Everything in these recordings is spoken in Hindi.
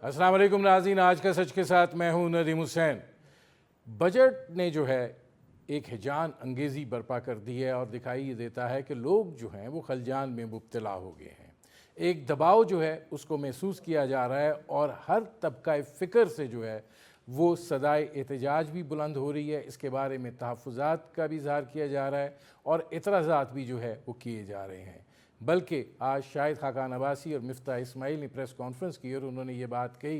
अस्सलाम वालेकुम नाज़रीन, आज का सच के साथ मैं हूं नदीम हुसैन। बजट ने जो है एक हिजान अंगेज़ी बर्पा कर दी है और दिखाई ये देता है कि लोग जो हैं वो खलजान में मुब्तला हो गए हैं। एक दबाव जो है उसको महसूस किया जा रहा है और हर तबका फ़िक्र से जो है वो सदाए एहतजाज भी बुलंद हो रही है। इसके बारे में तहफ़्फ़ुज़ात का भी इज़हार किया जा रहा है और इतराज़ात भी जो है वो किए जा रहे हैं। बल्कि आज शाहिद खाकान अब्बासी और मिफ्ता इस्माइल ने प्रेस कॉन्फ्रेंस की और उन्होंने ये बात कही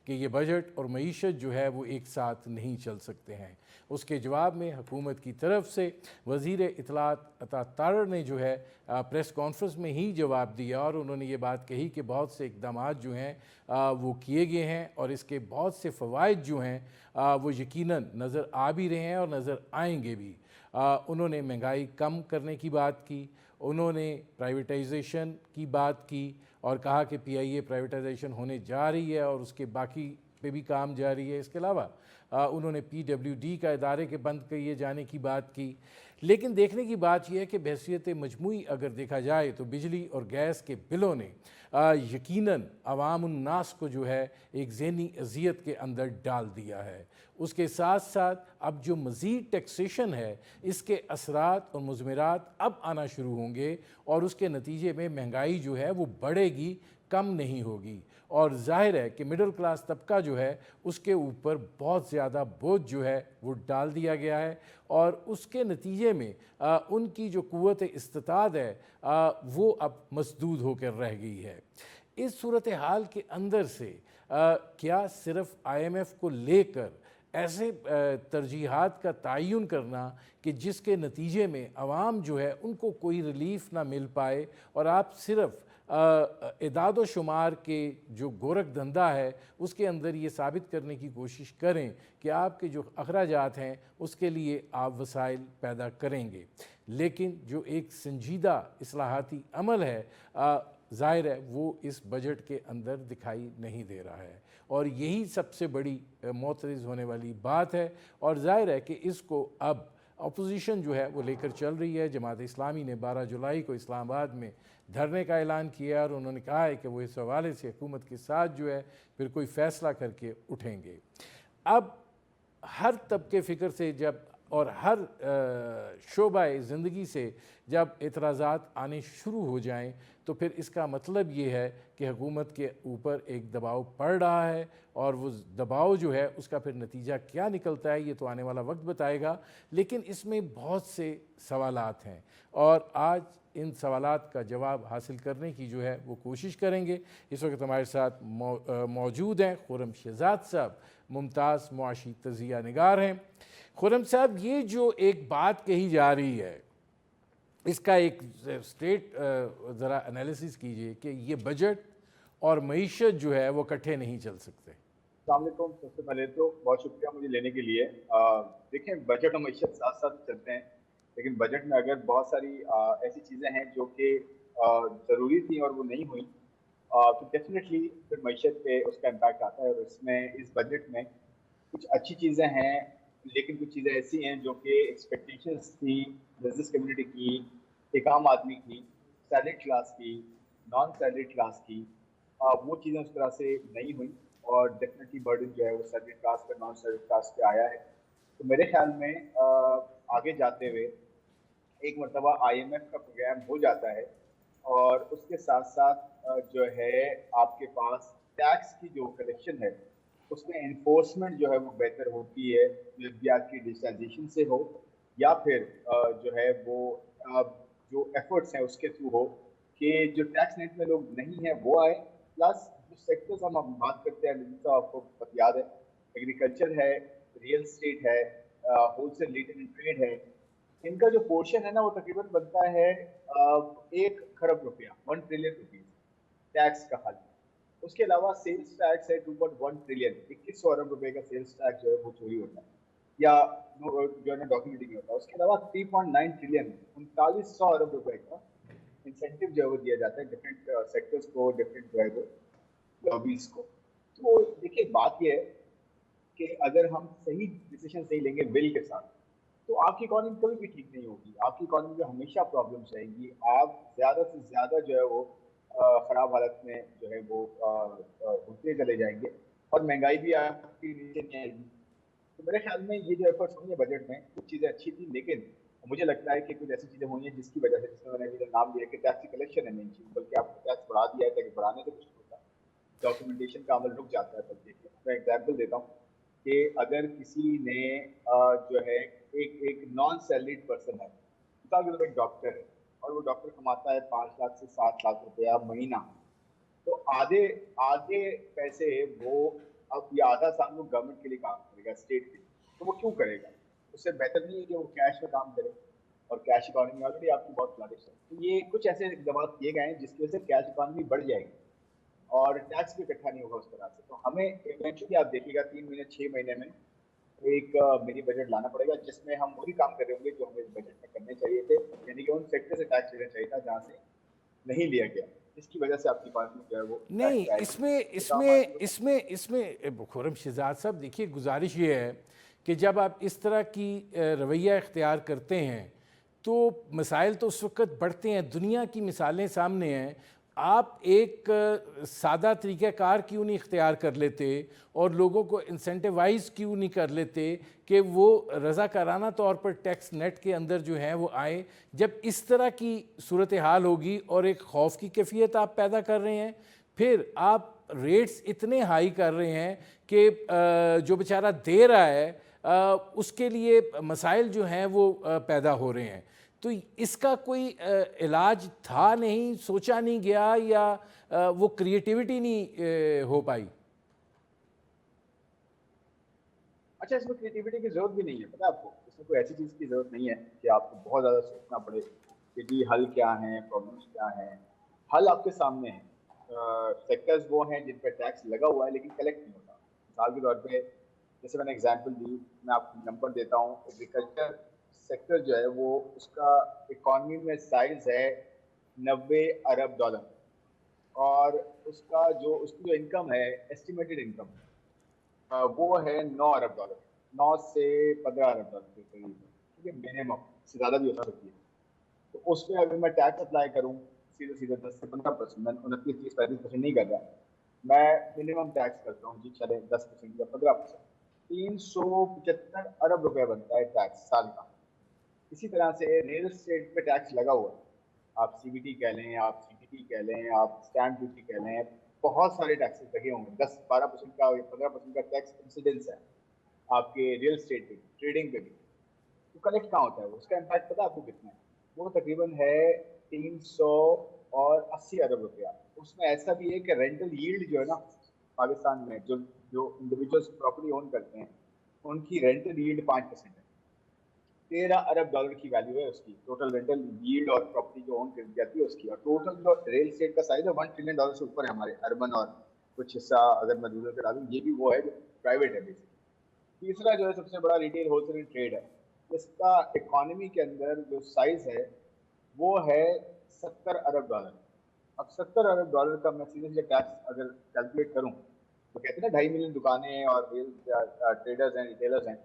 कि ये बजट और मईशत जो है वो एक साथ नहीं चल सकते हैं। उसके जवाब में हुकूमत की तरफ से वज़ीर इत्तलात अता तारड़ ने जो है प्रेस कॉन्फ्रेंस में ही जवाब दिया और उन्होंने ये बात कही कि बहुत से इकदाम जो हैं वो किए गए हैं और इसके बहुत से फ़वाइद जो हैं वो यकीनन नज़र आ भी रहे हैं और नज़र आएंगे भी। उन्होंने महंगाई कम करने की बात की, उन्होंने प्राइवेटाइजेशन की बात की और कहा कि पीआईए प्राइवेटाइजेशन होने जा रही है और उसके बाकी पे भी काम जारी है। इसके अलावा उन्होंने पीडब्ल्यूडी का इदारे के बंद किए जाने की बात की। लेकिन देखने की बात यह है कि बहसीत मजमूई अगर देखा जाए तो बिजली और गैस के बिलों ने यकीनन अवामुन्नास को जो है एक ज़हनी अजियत के अंदर डाल दिया है। उसके साथ साथ अब जो मज़ीद टैक्सेशन है इसके असरात और मुज़मिरात अब आना शुरू होंगे और उसके नतीजे में महंगाई जो है वो बढ़ेगी, कम नहीं होगी। और ज़ाहिर है कि मिडिल क्लास तबका जो है उसके ऊपर बहुत ज़्यादा बोझ जो है वो डाल दिया गया है और उसके नतीजे में उनकी जो क़ुव्वत इस्तिताद है वो अब मसदूद होकर रह गई है। इस सूरत हाल के अंदर से क्या सिर्फ़ IMF को लेकर ऐसे तरजीहात का तयन करना कि जिसके नतीजे में आवाम जो है उनको कोई रिलीफ़ ना मिल पाए और आप सिर्फ़ इदाद व शुमार के जो गोरख धंधा है उसके अंदर ये साबित करने की कोशिश करें कि आपके जो अखराजात हैं उसके लिए आप वसाइल पैदा करेंगे। लेकिन जो एक संजीदा इस्लाहाती अमल है ज़ाहिर है वो इस बजट के अंदर दिखाई नहीं दे रहा है और यही सबसे बड़ी मोतरज़ होने वाली बात है। और ज़ाहिर है कि इसको अब अपोजिशन जो है वो लेकर चल रही है। जमात इस्लामी ने 12 जुलाई को इस्लामाबाद में धरने का ऐलान किया और उन्होंने कहा है कि वो इस हवाले से हुकूमत के साथ जो है फिर कोई फ़ैसला करके उठेंगे। अब हर तबके फ़िक्र से जब और हर शोबाए ज़िंदगी से जब एतराज़ात आने शुरू हो जाएं तो फिर इसका मतलब ये है कि हुकूमत के ऊपर एक दबाव पड़ रहा है और वो दबाव जो है उसका फिर नतीजा क्या निकलता है ये तो आने वाला वक्त बताएगा। लेकिन इसमें बहुत से सवालात हैं और आज इन सवालात का जवाब हासिल करने की जो है वो कोशिश करेंगे। इस वक्त हमारे साथ मौजूद हैं खुर्रम शहजाद साहब, मुमताज़ मुआशी तजिया निगार हैं। खुर्रम साहब, ये जो एक बात कही जा रही है इसका एक स्टेट ज़रा एनालिसिस कीजिए कि ये बजट और मईशत जो है वो इकट्ठे नहीं चल सकते। अस्सलाम वालेकुम। सबसे पहले तो बहुत शुक्रिया मुझे लेने के लिए। देखें, बजट और मईशत साथ साथ चलते हैं, लेकिन बजट में अगर बहुत सारी ऐसी चीज़ें हैं जो कि ज़रूरी थी और वो नहीं हुई, तो डेफिनेटली फिर मईशत पे उसका इम्पैक्ट आता है। और इसमें इस बजट में कुछ अच्छी चीज़ें हैं, लेकिन कुछ चीज़ें ऐसी हैं जो कि एक्सपेक्टेशंस थी बिजनेस कम्युनिटी की, एक आम आदमी की, सैलरी क्लास की, नॉन सैलरी क्लास की, वो चीज़ें उस तरह से नहीं हुई और डेफिनेटली बर्डन जो है वो सैलरी क्लास पर नॉन सैलरी क्लास पे आया है। तो मेरे ख्याल में आगे जाते हुए एक मरतबा IMF का प्रोग्राम हो जाता है और उसके साथ साथ जो है आपके पास टैक्स की जो कलेक्शन है उसमें एनफोर्समेंट जो है वो बेहतर होती है, या की डिजिटलाइजेशन से हो या फिर जो है वो जो एफर्ट्स हैं उसके थ्रू हो कि जो टैक्स नेट में लोग नहीं है वो आए। प्लस जो सेक्टर्स हम अब बात करते हैं जिनका आपको याद है, एग्रीकल्चर है, रियल स्टेट है, होलसेल रिटेल एंड ट्रेड है, इनका जो पोर्शन है ना वो तकरीबन बनता है 1 खरब रुपया, 1 ट्रिलियन रुपीज टैक्स का खाली। उसके अलावा सेल्स टैक्स है 2.1 ट्रिलियन, 2100 अरब रुपए का सेल्स टैक्स जो है वो चोरी होता है या जो है ना डॉक्यूमेंटिंग होता है। उसके अलावा 3.9 ट्रिलियन, 3900 अरब रुपए का इंसेंटिव जो है वो दिया जाता है डिफरेंट सेक्टर्स को, डिफरेंट जो है वो लॉबीज को। तो देखिए, बात यह है कि अगर हम सही डिसीजन सही लेंगे विल के साथ तो आपकी इकोनॉमी कभी भी ठीक नहीं होगी। आपकी इकोनॉमी में हमेशा प्रॉब्लम्स रहेंगी। आप ज़्यादा से ज़्यादा जो है वो खराब हालत में जो है वो होते चले जाएंगे और महंगाई भी आपकी नीचे नहीं आएगी। तो मेरे ख्याल में ये जो एफर्ट्स हुई है बजट में कुछ चीजें अच्छी थी, लेकिन मुझे लगता है कि कुछ ऐसी चीजें हुई हैं जिसकी वजह से, जिसमें मैंने अभी जो नाम लिया कि टैक्स कलेक्शन है मेन चीज, बल्कि आपको टैक्स बढ़ा दिया है ताकि बढ़ाने से कुछ नहीं होता, डॉक्यूमेंटेशन का अमल रुक जाता है। तब देखिए मैं एग्जाम्पल देता हूँ कि अगर किसी ने जो है एक एक नॉन सैलरीड पर्सन है, मिसाल के तौर पर एक डॉक्टर है और वो डॉक्टर कमाता है 5 लाख से 7 लाख रुपया महीना, तो आधे आधे पैसे वो, अब ये आधा साल वो गवर्नमेंट के लिए काम करेगा, स्टेट के लिए, तो वो क्यों करेगा? उससे बेहतर नहीं है कि वो कैश में काम करे, और कैश इकोनॉमी ऑलरेडी आपकी बहुत फ्लरिश है। तो ये कुछ ऐसे इकदाम किए गए हैं जिसकी वजह से कैश इकोनॉमी बढ़ जाएगी और टैक्स भी इकट्ठा नहीं होगा उस तरह से। तो हमें इवेंचुअली आप देखिएगा 3 महीने 6 महीने में एक मिनी बजट लाना पड़ेगा जिसमें हम वही काम कर रहे होंगे जो हमें इस बजट में करने चाहिए थे, यानी कि उन सेक्टर से टैक्स लेना चाहिए था जहाँ से नहीं लिया गया, जिसकी वजह से आपकी इकोनॉमी जो है वो नहीं, टैक्स आएगी। इसमें ये काम इसमें आगे इसमें इसमें खुर्रम शहजाद साहब, देखिए गुजारिश ये है कि जब आप इस तरह की रवैया इख्तियार करते हैं तो मसाइल तो उस वक्त बढ़ते हैं। दुनिया की मिसालें सामने हैं। आप एक सादा तरीक़ाकार क्यों नहीं इख्तियार कर लेते और लोगों को इंसेंटिवाइज क्यों नहीं कर लेते कि वो रज़ाकाराना तौर पर टैक्स नेट के अंदर जो है वो आए? जब इस तरह की सूरत हाल होगी और एक खौफ की कैफियत आप पैदा कर रहे हैं, फिर आप रेट्स इतने हाई कर रहे हैं कि जो बेचारा दे रहा है उसके लिए मसाइल जो हैं वो पैदा हो रहे हैं। तो इसका कोई इलाज था नहीं, सोचा नहीं गया, या वो क्रिएटिविटी नहीं हो पाई? अच्छा, इसमें क्रिएटिविटी की जरूरत भी नहीं है, पता है आपको, इसमें कोई ऐसी चीज की जरूरत नहीं है कि आपको बहुत ज्यादा सोचना पड़े कि जी हल क्या है, प्रॉब्लम्स क्या है। हल आपके सामने है। सेक्टर्स वो हैं जिन पर टैक्स लगा हुआ है लेकिन कलेक्ट नहीं होता। मिसाल के तौर पे जैसे मैंने एग्जांपल दी, मैं आपको नंबर देता हूँ। एग्रीकल्चर सेक्टर जो है वो, उसका इकॉनमी में साइज है 90 अरब डॉलर, और उसकी जो इनकम है, एस्टिमेटेड इनकम, वो है 9 अरब डॉलर, 9 से 15 अरब डॉलर के करीब, ठीक है, मिनिमम। इससे ज़्यादा भी हो सकती है। तो उस पर अगर मैं टैक्स अप्लाई करूँ सीधे सीधे 10 से 15%, मैं 29, 30, 35% नहीं कर रहा, मैं मिनिमम टैक्स करता हूँ जी, चले 10% या 15%, 375 अरब रुपये बनता है टैक्स साल का। इसी तरह से रियल एस्टेट पे टैक्स लगा हुआ है। आप सीबीटी कह लें, आप सीटीटी कह लें, आप स्टैंप ड्यूटी कह लें, बहुत सारे टैक्सेस लगे होंगे। 10-12% का या 15% का टैक्स इंसिडेंस है आपके रियल एस्टेट पे, ट्रेडिंग पे भी। तो कलेक्ट कहाँ होता है वो? उसका इम्पैक्ट पता है आपको कितना है? वो तकरीबन है 380 अरब रुपया। उसमें ऐसा भी है कि रेंटल यील्ड जो है ना, पाकिस्तान में जो जो इंडिविजुअल्स प्रॉपर्टी ओन करते हैं, उनकी रेंटल यील्ड 5% है। 13 अरब डॉलर की वैल्यू है उसकी, टोटल रेंटल यील्ड और प्रॉपर्टी जो ओन कर जाती है उसकी। और टोटल जो रियल एस्टेट का साइज है $1 ट्रिलियन से ऊपर है हमारे अर्बन, और कुछ हिस्सा अगर मैं रूरल करा दूँ, ये भी वो है जो प्राइवेट है बेसिकली। तीसरा जो है सबसे बड़ा रिटेल होलसेल ट्रेड है। इसका इकोनॉमी के अंदर जो साइज है वो है 70 अरब डॉलर। अब 70 अरब डॉलर का मैं सीधे सीधे टैक्स अगर कैलकुलेट करूँ, तो कहते हैं ना 2.5 मिलियन दुकानें और ट्रेडर्स हैं, रिटेलर्स हैं,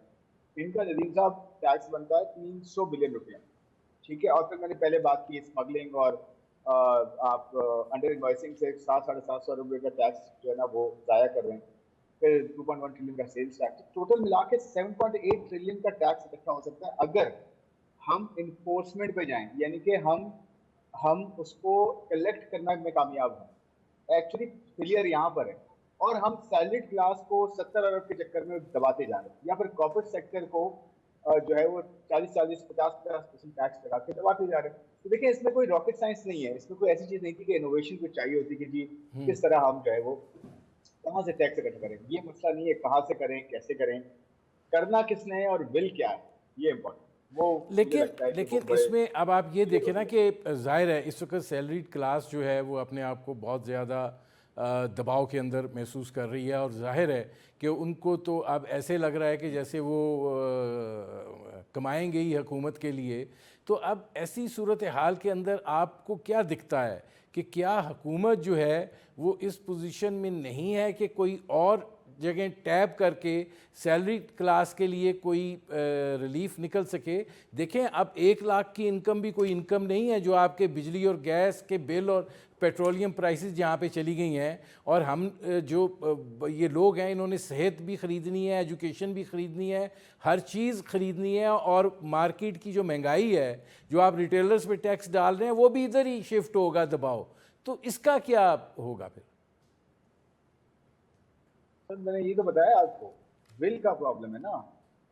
इनका नदीम साहब टैक्स बनता है 300 बिलियन रुपया, ठीक है। और फिर मैंने पहले बात की स्मगलिंग और आप अंडर इन्वॉइसिंग से 700-750 रुपये का टैक्स जो है ना वो जाया कर रहे हैं। फिर 2.1 ट्रिलियन का सेल्स टैक्स, टोटल मिला के 7.8 ट्रिलियन का टैक्स इकट्ठा हो सकता है अगर हम इन्फोर्समेंट पे जाएं, यानी कि हम उसको कलेक्ट करने में कामयाब हैं। एक्चुअली फेलियर यहाँ पर है, और हम सैलरीड क्लास को 70 अरब के चक्कर में दबाते जा रहे हैं, या फिर कॉर्पोरेट सेक्टर को जो है वो 40-40, 50-50% टैक्स लगा के दबाते जा रहे हैं। तो देखिए, इसमें कोई रॉकेट साइंस नहीं है, इसमें कोई ऐसी चीज नहीं थी कि इनोवेशन को चाहिए होती कि जी किस तरह हम जो है वो कहाँ से टैक्स इकट्ठा करें। ये मसला नहीं है कहाँ से करें, कैसे करें, करना किसने है और बिल क्या है, ये इम्पोर्टेंट। वो मुझे लगता है कि वो लेकिन बड़े इसमें अब आप ये देखें ना कि ज़ाहिर है इस वक्त सैलरीड क्लास जो है वो अपने आप को बहुत ज़्यादा दबाव के अंदर महसूस कर रही है, और जाहिर है कि उनको तो अब ऐसे लग रहा है कि जैसे वो कमाएंगे ही हुकूमत के लिए। तो अब ऐसी सूरत हाल के अंदर आपको क्या दिखता है कि क्या हुकूमत जो है वो इस पोजीशन में नहीं है कि कोई और जगह टैब करके सैलरी क्लास के लिए कोई रिलीफ निकल सके? देखें, अब 1 लाख की इनकम भी कोई इनकम नहीं है जो आपके बिजली और गैस के बिल और पेट्रोलियम प्राइसेस जहाँ पे चली गई हैं, और हम ये लोग हैं, इन्होंने सेहत भी ख़रीदनी है, एजुकेशन भी ख़रीदनी है, हर चीज़ ख़रीदनी है, और मार्केट की जो महंगाई है, जो आप रिटेलर्स पे टैक्स डाल रहे हैं, वो भी इधर ही शिफ्ट होगा दबाव। तो इसका क्या होगा फिर? सर मैंने ये तो बताया आपको, बिल का प्रॉब्लम है ना।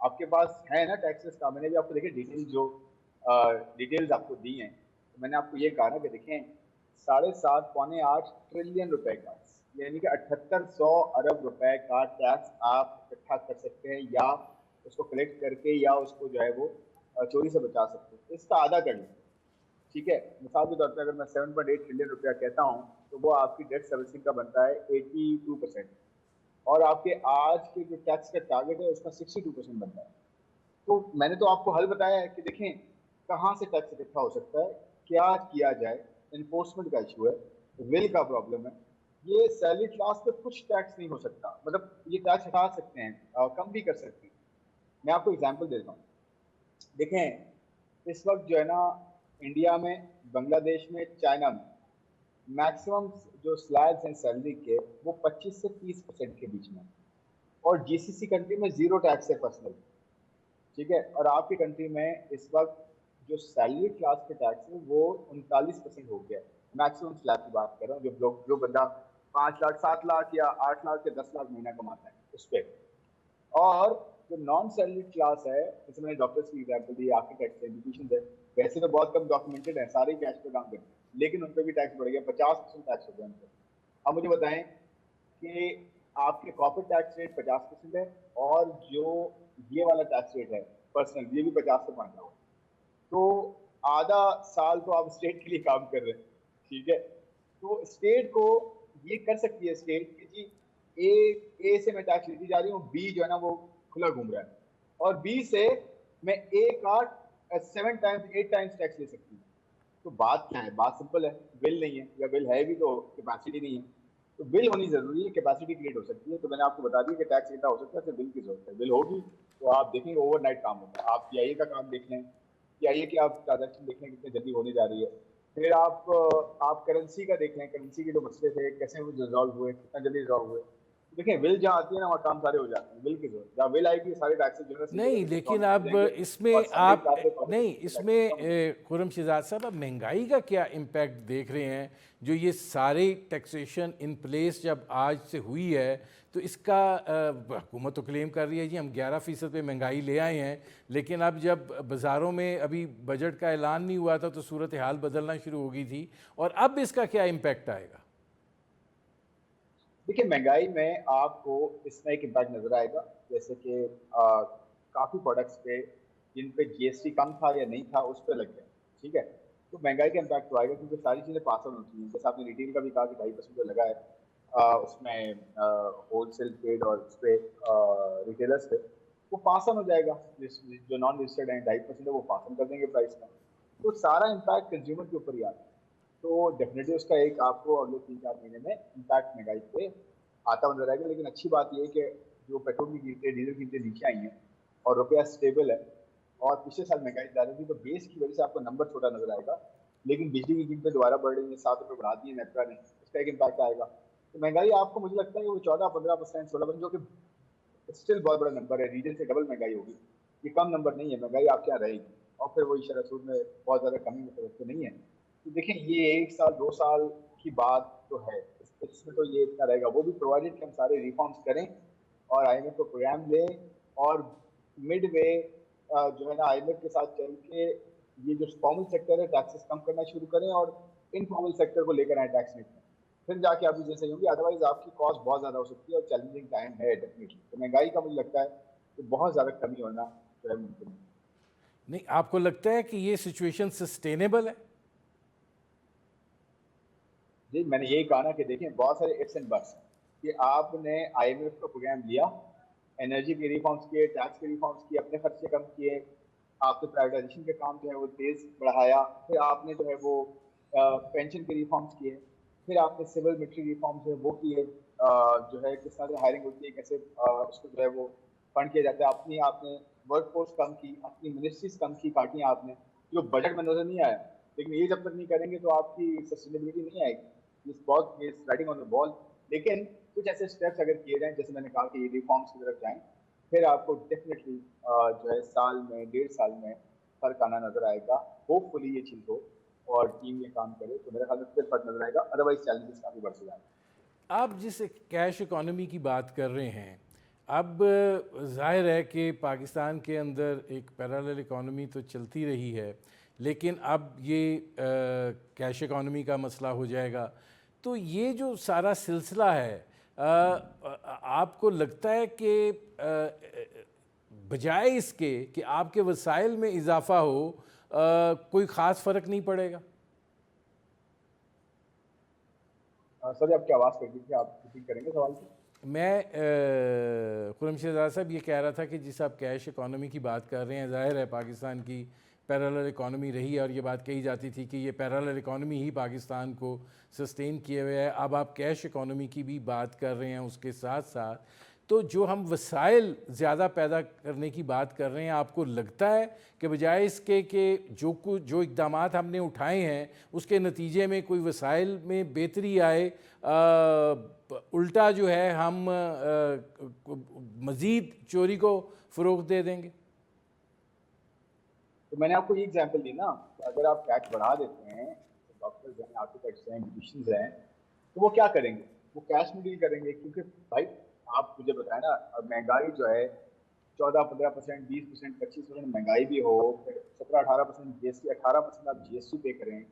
आपके पास है ना टैक्सेस का, मैंने भी आपको देखिए डिटेल्स आपको दी हैं। तो मैंने आपको ये कहा ना कि देखें 7.5 पौने 8 ट्रिलियन रुपए का, यानी कि 7800 अरब रुपए का टैक्स आप इकट्ठा कर सकते हैं, या उसको कलेक्ट करके, या उसको जो है वो चोरी से बचा सकते हैं। इसका आधा कर लें, ठीक है। मिसाल के तौर पर अगर मैं 7.8 ट्रिलियन रुपया कहता हूँ, तो वो आपकी डेट सर्विसिंग का बनता है 82%, और आपके आज के जो टैक्स का टारगेट है उसका 62% बनता है। तो मैंने तो आपको हल बताया है कि देखें कहाँ से टैक्स इकट्ठा हो सकता है, क्या किया जाए। इन्फोर्समेंट का इशू है, विल का प्रॉब्लम है। ये सैलरी क्लास पे कुछ टैक्स नहीं हो सकता, मतलब ये टैक्स हटा सकते हैं, कम भी कर सकते हैं। मैं आपको एग्जांपल देता हूँ। देखें इस वक्त जो है ना, इंडिया में, बांग्लादेश में, चाइना में मैक्सिमम जो स्लैब्स हैं सैलरी के, वो 25 से 30% के बीच में, और जीसीसी कंट्री में जीरो टैक्स है पर्सनल, ठीक है। और आपकी कंट्री में इस वक्त जो सैलरी क्लास के टैक्स है वो 39% हो गया है। मैक्सिमम स्लैब की बात कर रहा हूँ, जो बंदा 5 लाख 7 लाख या 8 लाख या 10 लाख महीना कमाता है उस पर। और जो नॉन सैलरी क्लास है, जैसे मैंने डॉक्टर्स की एग्जाम्पल दी, आर्किटेक्ट है, एजुकेशन है, वैसे तो बहुत कम डॉक्यूमेंटेड है, सारे कैश पे काम करते हैं, लेकिन उन पर भी टैक्स बढ़ गया, 50% टैक्स हो गया उन पर। अब मुझे बताएं कि आपके कॉर्पोरेट टैक्स रेट 50% है, और जो ये वाला टैक्स रेट है पर्सनल, ये भी 50 से बढ़ रहा हो, तो आधा साल तो आप स्टेट के लिए काम कर रहे हैं, ठीक है। तो स्टेट को ये कर सकती है स्टेट कि जी ए से मैं टैक्स लेती जा रही हूँ, बी जो है ना वो खुला घूम रहा है, और बी से मैं ए का 7 टाइम्स 8 टाइम्स टैक्स ले सकती हूँ। तो बात क्या है? बात सिंपल है, बिल नहीं है, या बिल है भी तो कैपेसिटी नहीं है। तो बिल होनी जरूरी है, कैपेसिटी क्रिएट हो सकती है। तो मैंने आपको बता दिया कि टैक्स इतना हो सकता है, सिर्फ बिल की जरूरत है। बिल होगी तो आप देखेंगे ओवरनाइट काम होगा। आप पीआईए का काम देख लें, पीआईए की आप ट्रांजेक्शन देख लें कितनी जल्दी होने जा रही है। फिर आप करेंसी का देख लें, करेंसी के जो मसले थे कैसे वो रिजॉल्व हुए, कितना जल्दी रिजॉल्व हुए। देखिए विल जहाँ आती है ना, वहाँ काम सारे हो जाते हैं। विल की जरूरत, जहाँ विल आएगी सारे टैक्सेस जो है सीधे नहीं, लेकिन हो अब जाएंगे, और इसमें सैलरी आप क्लास पे नहीं, टैक्सेस कम हो जाएंगे। इसमें खुर्रम शहजाद साहब, आप महंगाई का क्या इम्पैक्ट देख रहे हैं? जो ये सारे टैक्सेशन इन प्लेस जब आज से हुई है, तो इसका हुकूमत तो क्लेम कर रही है जी हम 11% पे महंगाई ले आए हैं, लेकिन अब जब बाज़ारों में अभी बजट का ऐलान नहीं हुआ था तो सूरत हाल बदलना शुरू हो गई थी, और अब इसका क्या इम्पैक्ट आएगा? देखिए महंगाई में आपको इसमें एक इम्पैक्ट नजर आएगा, जैसे कि काफी प्रोडक्ट्स पे जिन पे जीएसटी कम था या नहीं था उस पर लग गया, ठीक है। तो महंगाई का इम्पैक्ट तो आएगा, क्योंकि सारी चीजें पास ऑन होती हैं। जैसे आपने रिटेल का भी कहा कि 2.5% जो लगा है उसमें होलसेल ट्रेड और उस पे रिटेलर्स पे, वो पास ऑन हो जाएगा। जो नॉन रजिस्टर्ड है 2.5% है, वो पास ऑन कर देंगे प्राइस में। तो सारा इम्पैक्ट कंज्यूमर के ऊपर ही आता है। तो डेफिनेटली उसका एक आपको अगले 3-4 महीने में इम्पैक्ट महंगाई पे आता नजर आएगा। लेकिन अच्छी बात यह है कि जो पेट्रोल की कीमतें, डीजल की कीमतें नीचे आई हैं और रुपया स्टेबल है, और पिछले साल महंगाई ज़्यादा थी, तो बेस की वजह से आपको नंबर छोटा नजर आएगा। लेकिन बिजली की कीमतें दोबारा बढ़ रही है, 7 रुपये बढ़ा दिए नेपरा ने, उसका एक इम्पैक्ट आएगा। तो महंगाई आपको, मुझे लगता है कि वो 14-15%, 16%, जो कि स्टिल बहुत बड़ा नंबर है। रीजन से डबल महंगाई होगी, ये कम नंबर नहीं है। महंगाई आपके यहाँ रहेगी, और फिर वही शरह सूद में बहुत ज्यादा कमी तो नहीं है। तो देखिए ये 1 साल 2 साल की बात तो है, इसमें तो ये इतना रहेगा। वो भी प्रोवाइडेड कि हम सारे रिफॉर्म्स करें और आईएमएफ को प्रोग्राम लें, और मिड वे जो है ना आईएमएफ के साथ चल के ये जो फॉर्मल सेक्टर है टैक्सेस कम करना शुरू करें, और इनफॉर्मल सेक्टर को लेकर आए टैक्स में, फिर जाके आप जैसे होंगी। अदरवाइज आपकी कॉस्ट बहुत ज्यादा हो सकती है, और चैलेंजिंग टाइम है डेफिनेटली। तो महंगाई का मुझे लगता है कि बहुत ज्यादा कमी होना जो है मुमकिन है। नहीं, आपको लगता है कि ये सिचुएशन सस्टेनेबल है? जी मैंने यही कहा ना कि देखिए बहुत सारे इफ्स एंड बट्स हैं कि आपने आईएमएफ का प्रोग्राम लिया, एनर्जी के रिफॉर्म्स किए, टैक्स के रिफॉर्म्स किए, अपने खर्चे कम किए, आपने प्राइवेटाइजेशन के काम जो है वो तेज बढ़ाया, फिर आपने जो है वो पेंशन के रिफॉर्म्स किए, फिर आपने सिविल मिलिट्री रिफॉर्म्स जो है वो किए, जो है किस तरह से हायरिंग होती है, कैसे उसको जो है वो फंड किया जाता है। अपनी आपने वर्क फोर्स कम की, अपनी मिनिस्ट्रीज कम की, काटी आपने, जो बजट में नजर नहीं आया। लेकिन ये जब तक नहीं करेंगे तो आपकी सस्टेनेबिलिटी नहीं आएगी। बहुत ये राइटिंग ऑन द वॉल, लेकिन कुछ ऐसे स्टेप्स अगर किए जाएं, जैसे मैंने कहा कि ये रिफॉर्म्स की तरफ जाएं, फिर आपको डेफिनेटली जो है साल में 1.5 साल में फर्क आना नजर आएगा। होपफुली ये चीज हो और टीम ये काम करे तो मेरे ख्याल में फिर फर्क नजर आएगा, अदरवाइज चैलेंजेस काफी बढ़ जाएंगे। आप जिस कैश इकॉनमी की बात कर रहे हैं, अब जाहिर है कि पाकिस्तान के अंदर एक पैरेलल इकॉनमी तो चलती रही है, लेकिन अब ये कैश इकॉनमी का मसला हो जाएगा। तो ये जो सारा सिलसिला है, आपको लगता है कि बजाय इसके कि आपके वसाइल में इजाफा हो, कोई ख़ास फ़र्क नहीं पड़ेगा? सर आपकी आवाज़ कट गई थी, आप रिपीट करेंगे सवाल को? मैं खुर्रम शहजाद साहब ये कह रहा था कि जिस आप कैश इकॉनमी की बात कर रहे हैं, ज़ाहिर है पाकिस्तान की पैरेलल इकॉनमी रही है और ये बात कही जाती थी कि ये पैरेलल इकॉनमी ही पाकिस्तान को सस्टेन किए हुए है। अब आप कैश इकॉनमी की भी बात कर रहे हैं, उसके साथ साथ तो जो हम वसाइल ज़्यादा पैदा करने की बात कर रहे हैं, आपको लगता है कि बजाय इसके कि जो इक़दामात हमने उठाए हैं उसके नतीजे में कोई वसाइल में बेहतरी आए, उल्टा जो है हम मज़ीद चोरी को फ़रोग़ दे देंगे? तो मैंने आपको ये एग्जांपल दी ना, अगर आप टैक्स बढ़ा देते हैं, डॉक्टर्स हैं, आर्किटेक्ट्स हैं, म्यूजिशियंस हैं, तो वो क्या करेंगे? वो कैश में डील करेंगे, क्योंकि भाई आप मुझे बताएं ना, अब महंगाई जो है 14-15%, 20%, 25% महंगाई भी हो, फिर 17-18% जीएसटी, 18% आप जीएसटी पे करें,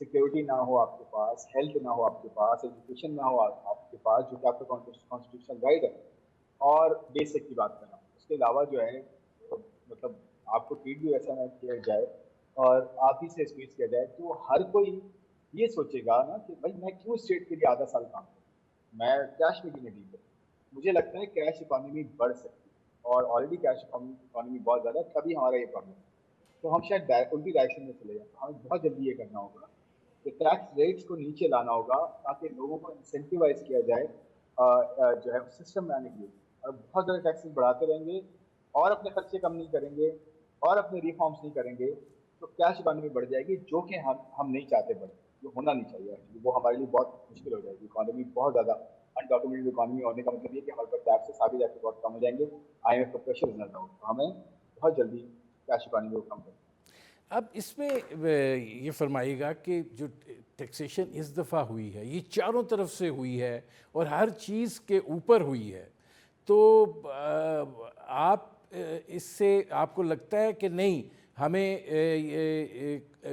सिक्योरिटी ना हो आपके पास, हेल्थ ना हो आपके पास, एजुकेशन ना हो आपके पास, जो कि आपका कॉन्स्टिट्यूशनल राइट है, और बेसिक की बात कर रहा हूँ, उसके अलावा जो है मतलब आपको ट्रीट भी वैसा ना किया जाए और आप ही से स्क्वीज किया जाए, तो हर कोई ये सोचेगा ना कि भाई मैं क्यों स्टेट के लिए आधा साल काम करूँ, मैं कैश में क्यों नहीं डील करूँ। मुझे लगता है कैश इकोनॉमी बढ़ सकती है और ऑलरेडी कैश इकोनॉमी बहुत ज़्यादा, तभी हमारा ये प्रॉब्लम है। तो हम शायद उल्टी डायरेक्शन में चले जाए, हमें बहुत जल्दी ये करना होगा कि टैक्स रेट्स को नीचे लाना होगा, ताकि लोगों को इंसेंटिवाइज किया जाए जो है सिस्टम में आने के लिए। और बहुत ज़्यादा टैक्सेस बढ़ाते रहेंगे और अपने खर्चे कम नहीं करेंगे और अपने रिफॉर्म्स नहीं करेंगे, तो कैश इकोनॉमी बढ़ जाएगी, जो कि हम नहीं चाहते बढ़े, जो होना नहीं चाहिए एक्चुअली। वो हमारे लिए बहुत मुश्किल हो जाएगी, इकोनॉमी बहुत ज़्यादा अनडॉक्यूमेंटेड इकोनॉमी होने का मतलब ये कि हमारे पास टैक्सेस आगे जाके बहुत कम हो जाएंगे, आईएमएफ का प्रेशर ज़्यादा होगा, तो हमें बहुत जल्दी कैश इकोनॉमी को कम करना। अब इसमें ये फरमाइएगा कि जो टैक्सेशन इस दफ़ा हुई है, ये चारों तरफ से हुई है और हर चीज़ के ऊपर हुई है, तो आप इससे आपको लगता है कि नहीं, हमें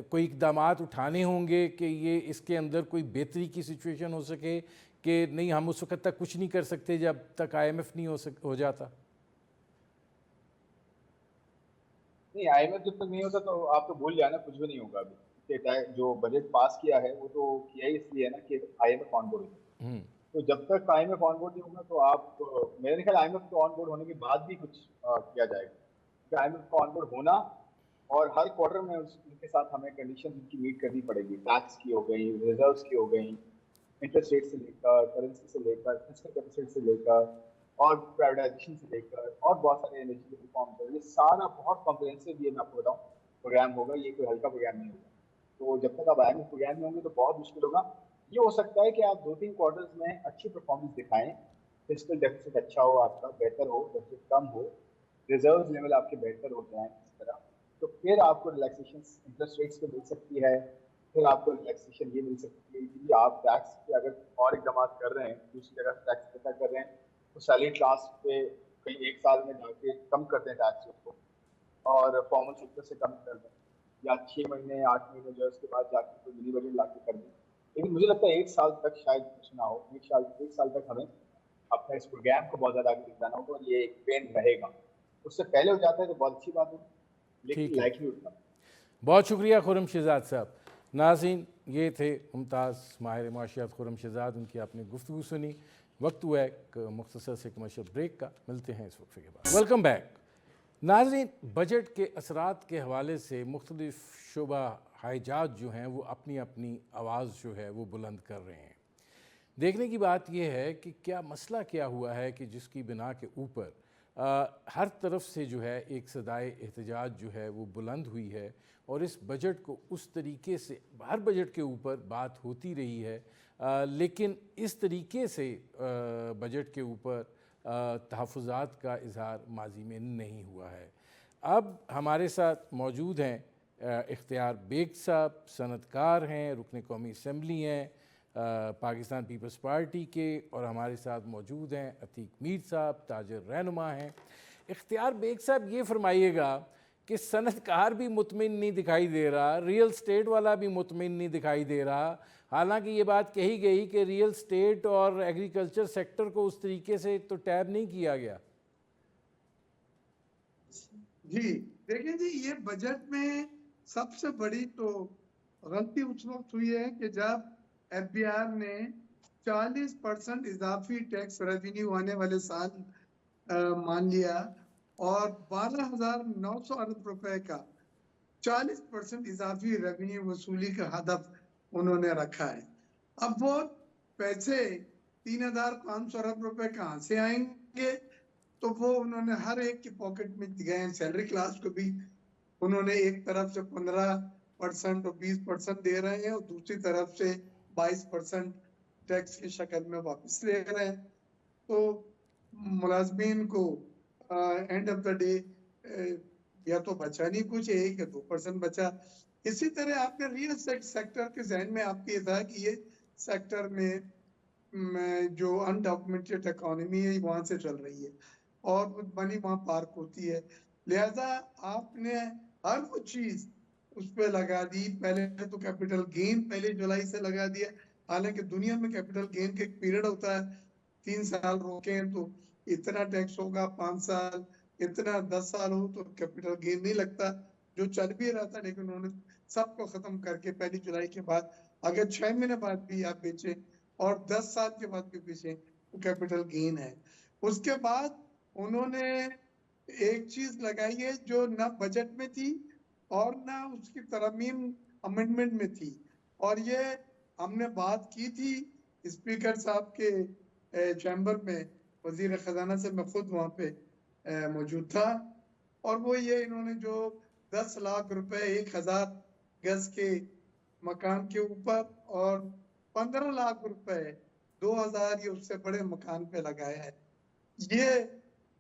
कोई इक़दामात उठाने होंगे कि ये इसके अंदर कोई बेहतरी की सिचुएशन हो सके, कि नहीं हम उस वक्त तक कुछ नहीं कर सकते जब तक आईएमएफ नहीं हो जाता? नहीं, आईएमएफ जब तक नहीं होता तो आप तो भूल जाना, कुछ भी नहीं होगा अभी। जो बजट पास किया है वो तो किया ही इसलिए है ना कि आईएमएफ ऑन बोर्ड हो। तो जब तक आईएमएफ ऑन बोर्ड नहीं होगा तो आप मेरे ख्याल आईएमएफ को ऑन बोर्ड होने के बाद भी कुछ किया जाएगा। आईएमएफ को ऑन बोर्ड होना और हर क्वार्टर में उनके साथ हमें कंडीशन उनकी मीट करनी पड़ेगी, टैक्स की हो गई, रिजर्व्स की हो गई, इंटरेस्ट रेट से लेकर, करेंसी से लेकर, फिस्कल कैपेसिटी से लेकर और प्राइवेटाइजेशन से लेकर और बहुत सारे एनर्जी रिफॉर्म्स है, ये सारा बहुत कॉम्प्रिहेंसिव, ये मैं आपको बताऊं, प्रोग्राम होगा। ये कोई हल्का प्रोग्राम नहीं होगा। तो जब तक आप आईएमएफ प्रोग्राम में होंगे तो बहुत मुश्किल होगा। ये हो सकता है कि आप 2-3 क्वार्टर्स में अच्छी परफॉर्मेंस दिखाएं, फिस्कल डेफिसिट अच्छा हो, आपका बेहतर हो, डेफिसिट कम हो, रिजर्व लेवल आपके बेहतर हो जाए इस तरह, तो फिर आपको रिलैक्सेशन इंटरेस्ट रेट्स पे मिल सकती है, फिर आपको रिलैक्सेशन ये मिल सकती है कि आप टैक्स पे अगर और इकदाम कर रहे हैं, दूसरी जगह टैक्स पे कर रहे हैं, तो सैलरी क्लास पे कहीं 1 साल में जाके कम कर दें टैक्स उसको और फॉर्मल सेक्टर से कम कर दें, या 6 महीने 8 महीने जो है उसके बाद जाके कोई मिनी बजट ला कर दें। लेकिन मुझे लगता है 1 साल तक शायद कुछ ना हो, 1 साल तक हमें अपना इस प्रोग्राम को बहुत ज़्यादा आगे दिखाना होगा और ये एक पेन रहेगा। उससे पहले हो जाता है तो बहुत अच्छी बात है, लेकिन ठीक है, लाइकलीहुड कम। बहुत शुक्रिया खुर्रम शहजाद साहब। नाज़रीन, ये थे मुमताज़ माहिर माशियात खुर्रम शहजाद, उनकी आपने गुफ्तगू सुनी। वक्त हुआ है एक मुख्तसर से कमर्शियल ब्रेक का, मिलते हैं इस वक्फे के बाद। Welcome back. नाज़रीन, बजट के असरात के हवाले से मुख्तलिफ शुबा हाईजात जो हैं वो अपनी अपनी आवाज़ जो है वो बुलंद कर रहे हैं। देखने की बात यह है कि क्या मसला क्या हुआ है कि जिसकी बिना के ऊपर हर तरफ से जो है एक सदाए एहतजाज जो है वो बुलंद हुई है और इस बजट को उस तरीके से हर बजट के ऊपर बात होती रही है लेकिन इस तरीके से बजट के ऊपर तहफ़्फ़ुज़ात का इज़हार माजी में नहीं हुआ है। अब हमारे साथ मौजूद हैं इख्तियार बेग साहब, सनतकार हैं, रुकन कौमी असम्बली हैं पाकिस्तान पीपल्स पार्टी के, और हमारे साथ मौजूद हैं अतीक मीर साहब, ताजर रहनुमा हैं। इख्तियार बेग साहब, ये फरमाइएगा कि सनतकार भी मुतमिन नहीं दिखाई दे रहा, रियल स्टेट वाला भी मुतमिन नहीं दिखाई दे रहा, हालांकि ये बात कही गई कि रियल स्टेट और एग्रीकल्चर सेक्टर को उस तरीके से तो टैब नहीं किया गया। जी देखिए जी, ये बजट में सबसे बड़ी तो गलती उस वक्त हुई है कि जब एफबीआर ने 40% इजाफी टैक्स रेवेन्यू आने वाले साल मान लिया और 12,900 अरब रुपए का 40% इजाफी रेवेन्यू वसूली का हदफ उन्होंने रखा है। अब वो पैसे 3,500 अरब रुपए कहाँ से आएंगे? तो वो उन्होंने हर एक के पॉकेट में गए। सैलरी क्लास को भी उन्होंने एक तरफ से 15% और 20% दे रहे हैं और दूसरी तरफ से 22% टैक्स की शक्ल में वापस ले रहे हैं। तो मुलाजमीन को एंड ऑफ द डे या तो बचा नहीं कुछ, 1 या 2% बचा। इसी तरह आपने रियल सेक्टर के जहन में आपके था कि ये सेक्टर में जो अनडॉक्यूमेंटेड इकोनॉमी है वहां से चल रही है और मनी वहां पार्क होती है, लिहाजा आपने हर वो चीज उस पर लगा दी। पहले तो कैपिटल गेन पहले जुलाई से लगा दिया, हालांकि दुनिया में कैपिटल गेन का एक पीरियड होता है, 3 साल रोके तो इतना टैक्स होगा, 5 साल, इतना 10 साल हो तो कैपिटल गेन नहीं लगता, जो चल भी रहा था। लेकिन उन्होंने सबको खत्म करके 1 जुलाई के बाद अगर 6 महीने बाद भी आप बेचे और 10 साल के बाद भी बेचे तो कैपिटल गेन है। उसके बाद उन्होंने एक चीज लगाई है जो ना बजट में थी और ना उसकी तरमीम अमेंडमेंट में थी, और ये हमने बात की थी स्पीकर साहब के चैम्बर में, वजीर खजाना से मैं खुद वहां पे मौजूद था। और वो ये इन्होंने जो 10 लाख रुपए 1,000 गज के मकान के ऊपर और 15 लाख रुपए 2,000 या उससे बड़े मकान पे लगाया है, ये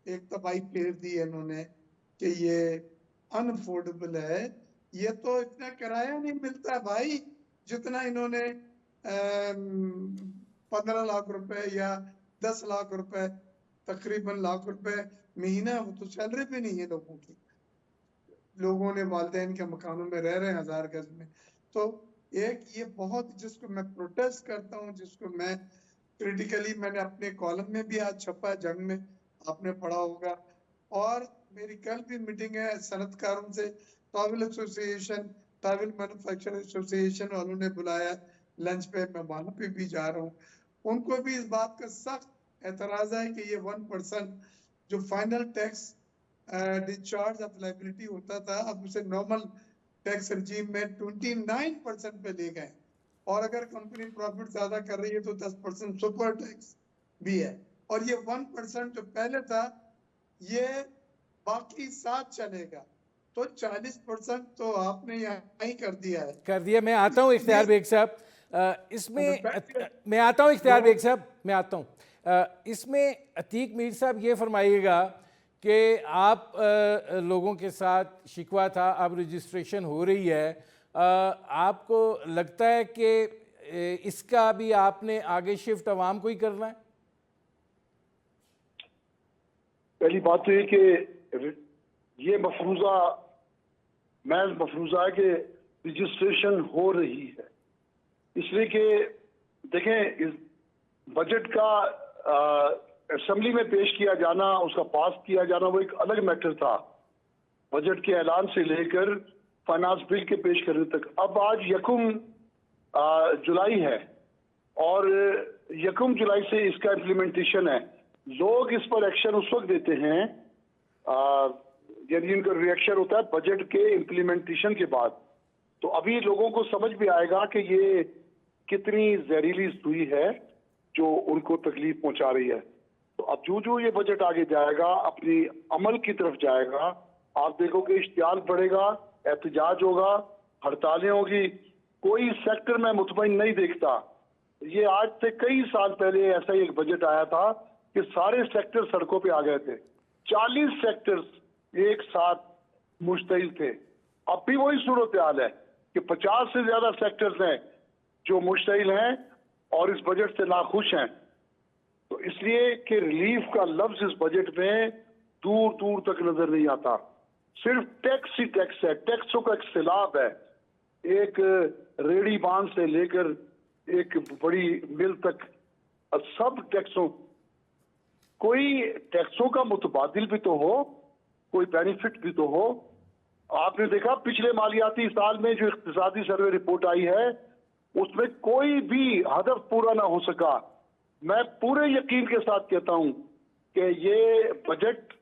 एक तबाही फेर दी है इन्होंने कि ये अनअफोर्डेबल है। ये तो इतना किराया नहीं मिलता भाई जितना इन्होंने 15 लाख रुपए या 10 लाख रुपए, तकरीबन लाख रुपए महीना, वो तो सैलरी भी नहीं है लोगों की। लोगों ने वालिदैन के मकानों में रह रहे हैं 1000 गज में। तो एक ये बहुत, जिसको मैं प्रोटेस्ट करता हूँ, जिसको मैं क्रिटिकली, मैंने अपने कॉलम में भी आज छपा, जंग में आपने पढ़ा होगा। और मेरी कल भी मीटिंग है सनतकारों से, towel association, towel manufacturer association वालों ने बुलाया लंच पे, मैं वहां पे भी जा रहा हूँ। उनको भी इस बात का सख्त एतराज है कि ये 1% जो final tax discharge of liability होता था, अब उसे नॉर्मल टैक्स रजीम में 29% पे ले गए। और अगर कंपनी प्रॉफिट ज्यादा कर रही है तो 10% सुपर टैक्स भी है। और ये 1% जो पहले था ये बाकी साथ चलेगा, तो 40% तो आपने यहाँ ही कर दिया है। कर दिया। मैं आता हूँ इख्तियार बेग साहब, इसमें मैं आता हूँ इख्तियार बेग साहब, मैं आता हूँ इसमें। अतीक मीर साहब, ये फरमाइएगा कि आप लोगों के साथ शिकवा था, अब रजिस्ट्रेशन हो रही है, आपको लगता है कि इसका भी आपने आगे शिफ्ट अवाम को ही करना है? पहली बात तो ये कि ये मफरूजा है कि रजिस्ट्रेशन हो रही है, इसलिए कि देखें इस बजट का असेंबली में पेश किया जाना, उसका पास किया जाना, वो एक अलग मैटर था। बजट के ऐलान से लेकर फाइनेंस बिल के पेश करने तक। अब आज 1 जुलाई है और 1 जुलाई से इसका इम्प्लीमेंटेशन है। लोग इस पर एक्शन उस वक्त देते हैं यानी इनका रिएक्शन होता है बजट के इम्प्लीमेंटेशन के बाद। तो अभी लोगों को समझ भी आएगा कि ये कितनी जहरीली सुई है जो उनको तकलीफ पहुंचा रही है। तो अब जो ये बजट आगे जाएगा, अपनी अमल की तरफ जाएगा, आप देखोगे इश्तियाल बढ़ेगा, एहतजाज होगा, हड़तालें होगी। कोई सेक्टर में मुतमईन नहीं देखता ये आज से कई साल पहले ऐसा ही एक बजट आया था कि सारे सेक्टर सड़कों पे आ गए थे। 40 सेक्टर्स एक साथ मुश्तइल थे। अब भी वही सूरत हाल है कि 50 से ज्यादा सेक्टर्स हैं जो मुश्तइल हैं और इस बजट से नाखुश हैं। तो इसलिए कि रिलीफ का लफ्ज इस बजट में दूर दूर तक नजर नहीं आता। सिर्फ टैक्स ही टैक्स है, टैक्सों का एक सैलाब है। एक रेडी बांध से लेकर एक बड़ी मिल तक सब टैक्सों, कोई टैक्सों का मुतबादिल भी तो हो, कोई बेनिफिट भी तो हो। आपने देखा पिछले मालियाती साल में जो इक्तिसादी सर्वे रिपोर्ट आई है उसमें कोई भी हदफ पूरा ना हो सका। मैं पूरे यकीन के साथ कहता हूं कि ये बजट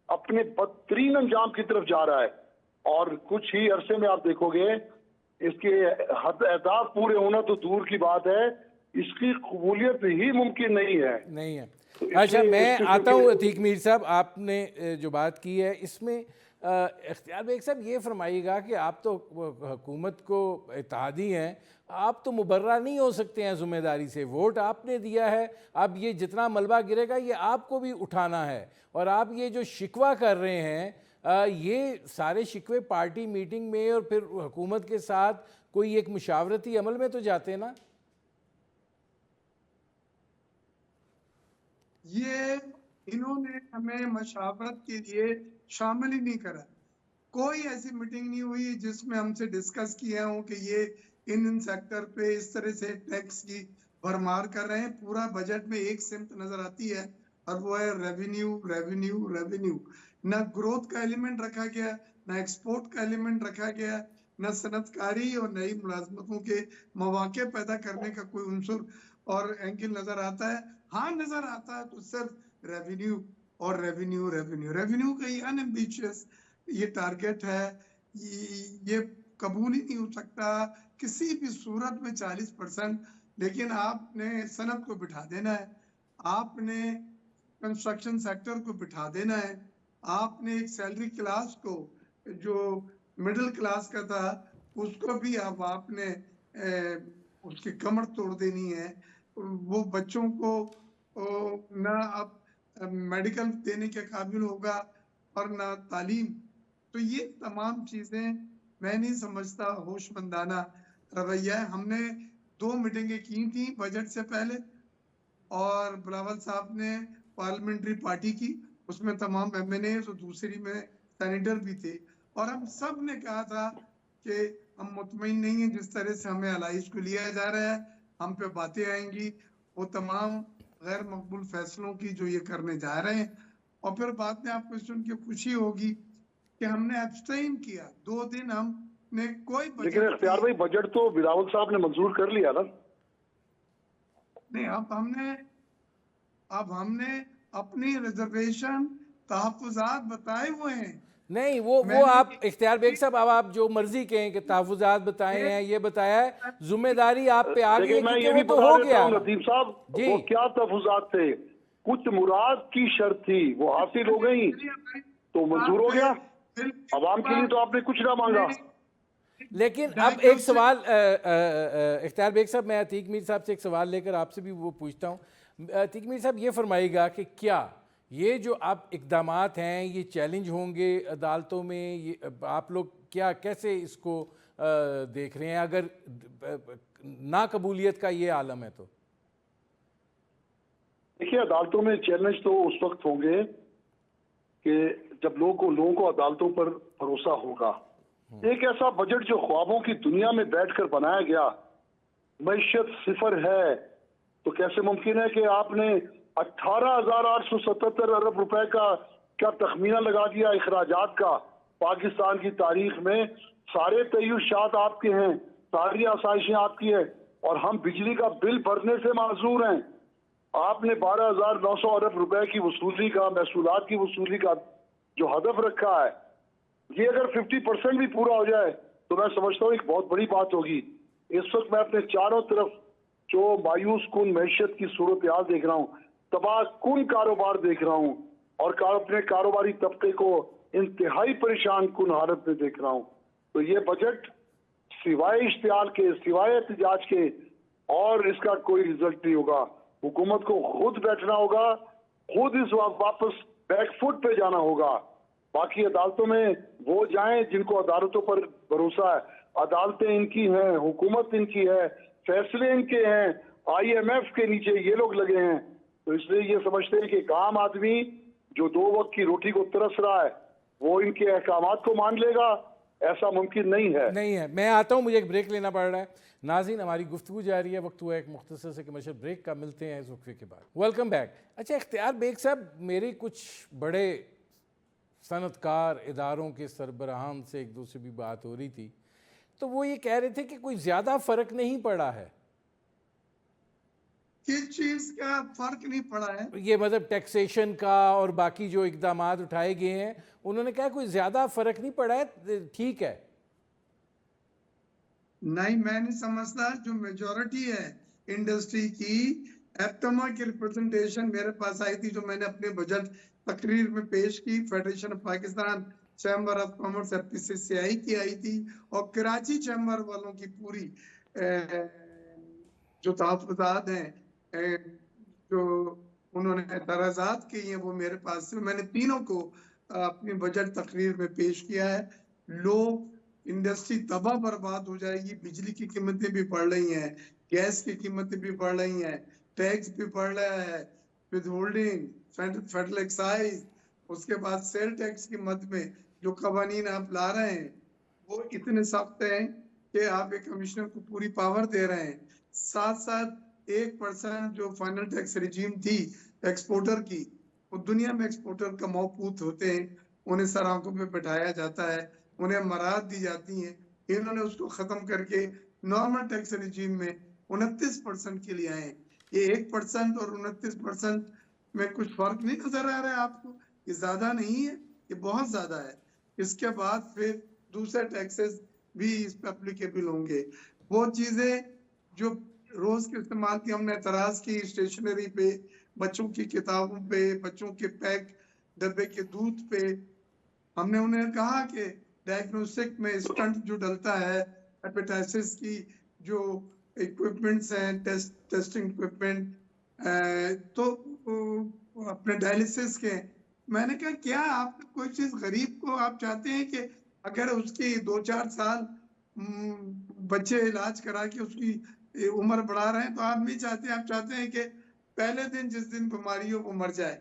अपने बदतरीन अंजाम की तरफ जा रहा है और कुछ ही अरसे में आप देखोगे इसके अहदाफ पूरे होना तो दूर की बात है, इसकी कबूलियत ही मुमकिन नहीं है। तो अच्छा, मैं आता हूँ अतीक मीर साहब, आपने जो बात की है इसमें इख्तियार बेग साहब ये फरमाइएगा कि आप तो हुकूमत को इत्तेहादी हैं, आप तो मुबर्रा नहीं हो सकते हैं ज़िम्मेदारी से। वोट आपने दिया है, अब ये जितना मलबा गिरेगा ये आपको भी उठाना है। और आप ये जो शिकवा कर रहे हैं, ये सारे शिकवे पार्टी मीटिंग में और फिर हुकूमत के साथ कोई एक मुशावरती अमल में तो जाते ना। ये इन्होंने हमें मशावरत के लिए शामिल ही नहीं करा। कोई ऐसी मीटिंग नहीं हुई जिसमें हमसे डिस्कस किया हो कि ये इन सेक्टर पे इस तरह से टैक्स की भरमार कर रहे हैं। पूरा बजट में एक सिमत नजर आती है और वो है रेवेन्यू रेवेन्यू रेवेन्यू। ना ग्रोथ का एलिमेंट रखा गया, ना एक्सपोर्ट का एलिमेंट रखा गया, ना सनतकारी और नई मुलाजमतों के मौके पैदा करने का कोई उनसुर और एंगल नजर आता है। हाँ नजर आता है तो सिर्फ रेवेन्यू और रेवेन्यू रेवेन्यू रेवेन्यू का ये अनएम्बिशियस ये टारगेट है। ये कबूल ही नहीं हो सकता किसी भी सूरत में 40%। लेकिन आपने सनत को बिठा देना है, आपने कंस्ट्रक्शन सेक्टर को बिठा देना है, आपने एक सैलरी क्लास को जो मिडिल क्लास का था उसको भी अब आपने उसकी कमर तोड़ देनी है। वो बच्चों को ना अब मेडिकल देने के काबिल होगा और ना तालीम। तो ये तमाम चीजें मैं नहीं समझता होशमंदाना रवैया है। हमने 2 मीटिंगें की थी बजट से पहले और बिलावल साहब ने पार्लियामेंट्री पार्टी की, उसमें तमाम MNA और दूसरी में सेनेटर भी थे और हम सब ने कहा था कि हम मुतमईन नहीं हैं जिस तरह से हमें अलाइज को लिया जा रहा है, हम पे बातें आएंगी वो तमाम गैर मकबूल फैसलों की जो ये करने जा रहे हैं। और फिर बाद में आपको सुन के खुशी होगी कि हमने एब्स्टेन किया 2 दिन हमने कोई। लेकिन इख्तियार भाई बजट तो बिलावल साहब ने मंजूर कर लिया ना। नहीं, अब हमने अपनी रिजर्वेशन तहफ्फुजात बताए हुए हैं। नहीं वो आप इख्तियार बेग साहब अब आप जो मर्जी कहें कि तहफ़्फ़ुज़ात बताए हैं, ये बताया है, जिम्मेदारी आप पे आ गई मैं क्योंकि ये भी वो तो हो गया। नदीम साहब वो क्या तहफ़्फ़ुज़ात थे, कुछ मुराद की शर्त थी वो हासिल हो गई तो मंजूर हो गया। अवाम के लिए तो आपने कुछ ना मांगा। लेकिन अब एक सवाल इख्तियार बेग साहब, मैं अतीक मीर साहब से एक सवाल लेकर आपसे भी वो पूछता हूँ। अतीक मीर साहब ये फरमाइएगा कि क्या ये जो आप इक़दामात हैं ये चैलेंज होंगे अदालतों में, ये आप लोग क्या कैसे इसको देख रहे हैं अगर नाकबूलियत का ये आलम है तो? देखिए अदालतों में चैलेंज तो उस वक्त होंगे कि जब लोगों को अदालतों पर भरोसा होगा। एक ऐसा बजट जो ख्वाबों की दुनिया में बैठकर बनाया गया, मईशत सिफर है, तो कैसे मुमकिन है कि आपने 18,877 अरब रुपए का क्या तखमीना लगा दिया अखराजात का। पाकिस्तान की तारीख में सारे तय्युशात आपके हैं, सारी आसाइशें आपकी है और हम बिजली का बिल भरने से माजूर हैं। आपने 12,900 अरब रुपए की वसूली का, महसूलात की वसूली का जो हदफ रखा है, ये अगर 50% भी पूरा हो जाए तो मैं समझता हूँ एक बहुत बड़ी बात होगी। इस वक्त मैं अपने चारों तरफ जो मायूस कुन मैशत की सूरत हाल देख रहा हूँ, तबाह कुन कारोबार देख रहा हूँ और अपने कारोबारी तबके को इंतहाई परेशान कुन हालत में देख रहा हूँ। तो ये बजट सिवाय इश्तियाल के, सिवाय एहतजाज के और इसका कोई रिजल्ट नहीं होगा। हुकूमत को खुद बैठना होगा, खुद इस वापस बैकफुट पे जाना होगा। बाकी अदालतों में वो जाएं जिनको अदालतों पर भरोसा है। अदालतें इनकी हैं, हुकूमत इनकी है, फैसले इनके हैं, IMF के नीचे ये लोग लगे हैं। तो इसलिए ये समझते हैं कि एक आम आदमी जो 2 वक्त की रोटी को तरस रहा है वो इनके अहकामात को मान लेगा, ऐसा मुमकिन नहीं है। मैं आता हूँ, मुझे एक ब्रेक लेना पड़ रहा है। नाज़रीन, हमारी गुफ्तगू जारी है, वक्त हुआ एक मुख्तसर से कमर्शियल ब्रेक का। मिलते हैं इस वक्फे के बाद। Welcome back. अच्छा, इख्तियार बेग साहब, मेरे कुछ बड़े सनतकार इदारों के सरबराहान से एक दूसरे भी बात हो रही थी, तो वो ये कह रहे थे कि कोई ज़्यादा फ़र्क नहीं पड़ा है। किस चीज का फर्क नहीं पड़ा है? ये मतलब टैक्सेशन का और बाकी जो इकदाम उठाए गए हैं, उन्होंने कहा कोई ज़्यादा फ़र्क नहीं पड़ा है, ठीक है। नहीं, मैं नहीं समझता। जो मेजॉरिटी है इंडस्ट्री की, एप्टमा की रिप्रेजेंटेशन मेरे पास आई थी, जो मैंने अपने बजट तकरीर में पेश की। Federation of Pakistan chamber of commerce FPCCI की आई थी, और कराची चैम्बर वालों की पूरी जो तहफ़्फ़ुज़ात हैं, जो उन्होंने एतराज़ात किए हैं, वो मेरे पास से, मैंने तीनों को अपनी बजट तकरीर में पेश किया है। लोग, इंडस्ट्री तबाह बर्बाद हो जाएगी। बिजली की कीमतें भी बढ़ रही हैं, गैस की कीमतें भी बढ़ रही हैं, टैक्स भी बढ़ रहा है, विद होल्डिंग, फेडरल एक्साइज, उसके बाद सेल टैक्स की मद में जो कवानीन आप ला रहे हैं वो इतने सख्त हैं कि आप एक कमिश्नर को पूरी पावर दे रहे हैं। साथ साथ 1% जो फाइनल टैक्स रिजीम थी एक्सपोर्टर की, वो दुनिया में एक्सपोर्टर का मौपूत होते हैं, उन्हें सर आंखों पे बैठाया जाता है, उन्हें मराद दी जाती हैं। इन्होंने उसको खत्म करके नॉर्मल टैक्स रिजीम में 29% के लिए आए। ये 1% और 29% में कुछ फर्क नहीं नजर आ रहा है आपको? ये ज्यादा नहीं है, ये बहुत ज्यादा है। इसके बाद फिर दूसरे टैक्सेस भी इस पे एप्लीकेबल होंगे। वो चीजें जो रोज के इस्तेमाल की हमने एतराज की, स्टेशनरी पे, बच्चों की किताबों पे, बच्चों के पैक डब्बे के दूध पे, हमने उन्हें कहा कि डायग्नोस्टिक में स्टंट जो डलता है, हेपेटाइटिस की जो इक्विपमेंट्स हैं, टेस्टिंग इक्विपमेंट, तो अपने डायलिसिस के, मैंने कहा क्या आप कोई चीज गरीब को आप चाहते हैं कि अगर उसकी 2-4 साल बच्चे इलाज करा के उसकी उम्र बढ़ा रहे हैं, तो आप नहीं चाहते, आप चाहते हैं कि पहले दिन जिस दिन बीमारी हो वो मर जाए।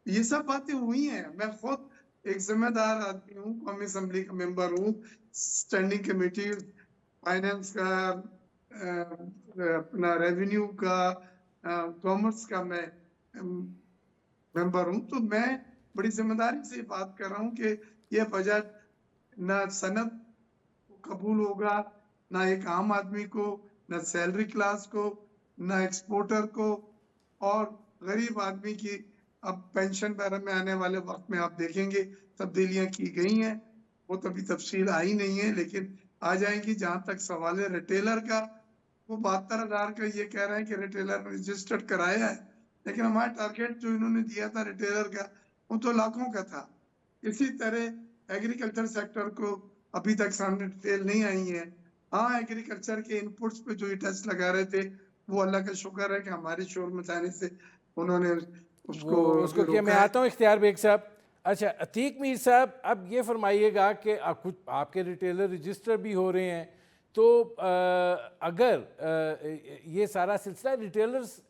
ये सब बातें हुई हैं। मैं खुद एक जिम्मेदार आदमी हूँ, कौमी असेंबली का मेंबर हूँ, स्टैंडिंग कमेटी फाइनेंस का, अपना रेवेन्यू का, कॉमर्स का मैं मेंबर हूँ। तो मैं बड़ी जिम्मेदारी से बात कर रहा हूँ कि यह बजट ना सनत को कबूल होगा, ना एक आम आदमी को, ना सैलरी क्लास को, ना एक्सपोर्टर को, और गरीब आदमी की अब पेंशन वगैरह में आने वाले वक्त में आप देखेंगे तब्दीलियां की गई हैं। वो तभी तफसील आई नहीं है, लेकिन आ जाएंगी। जहां तक सवाल है रिटेलर का, वो 72,000 का ये कह रहे हैं कि रिटेलर ने रजिस्टर्ड कराया है, लेकिन हमारा टारगेट जो इन्होंने दिया था रिटेलर का, वो तो लाखों का था। इसी तरह एग्रीकल्चर सेक्टर को अभी तक सामने डिटेल नहीं आई है। हाँ, एग्रीकल्चर के इनपुट्स पे जो ये टैक्स लगा रहे थे, वो अल्लाह का शुक्र है कि हमारे शोर मचाने से उन्होंने उसको किया। मैं आता हूँ इख्तियार बेग साहब। अच्छा, अतीक मीर साहब, अब ये फरमाइएगा कि कुछ आपके रिटेलर रजिस्टर भी हो रहे हैं, तो अगर ये सारा सिलसिला, रिटेलर्स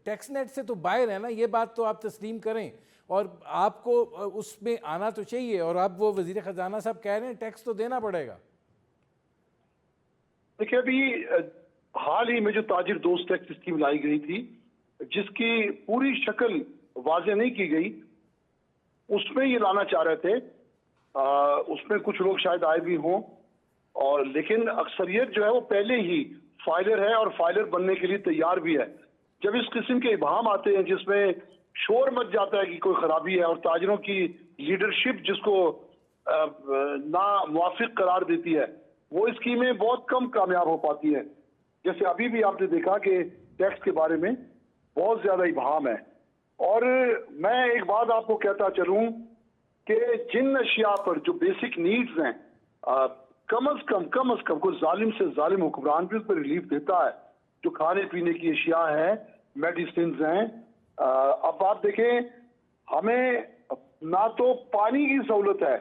टैक्स नेट से तो बाहर है ना, ये बात तो आप तस्लीम करें, और आपको उसमें आना तो चाहिए, और अब वो वजीर खजाना साहब कह रहे हैं टैक्स तो देना पड़ेगा। देखिए, अभी हाल ही में जो ताजिर दोस्त टैक्स स्कीम लाई गई थी, जिसकी पूरी शक्ल वाजे नहीं की गई, उसमें ये लाना चाह रहे थे। उसमें कुछ लोग शायद आए भी हों, और लेकिन अक्सरियत जो है वो पहले ही फाइलर है और फाइलर बनने के लिए तैयार भी है। जब इस किस्म के इबाम आते हैं जिसमें शोर मच जाता है कि कोई खराबी है, और ताजरों की लीडरशिप जिसको ना मुवाफिक करार देती है, वो स्कीमें बहुत कम कामयाब हो पाती है। जैसे अभी भी आपने देखा कि टैक्स के बारे में बहुत ज्यादा इबाम है। और मैं एक बात आपको कहता चलूं कि जिन अशिया पर जो बेसिक नीड्स हैं, कम अज कम कोई जालिम से जालिम हुक्मरान भी उस पर रिलीफ देता है। जो खाने पीने की अशिया हैं, मेडिसिन हैं। अब आप देखें, हमें ना तो पानी की सहूलत है,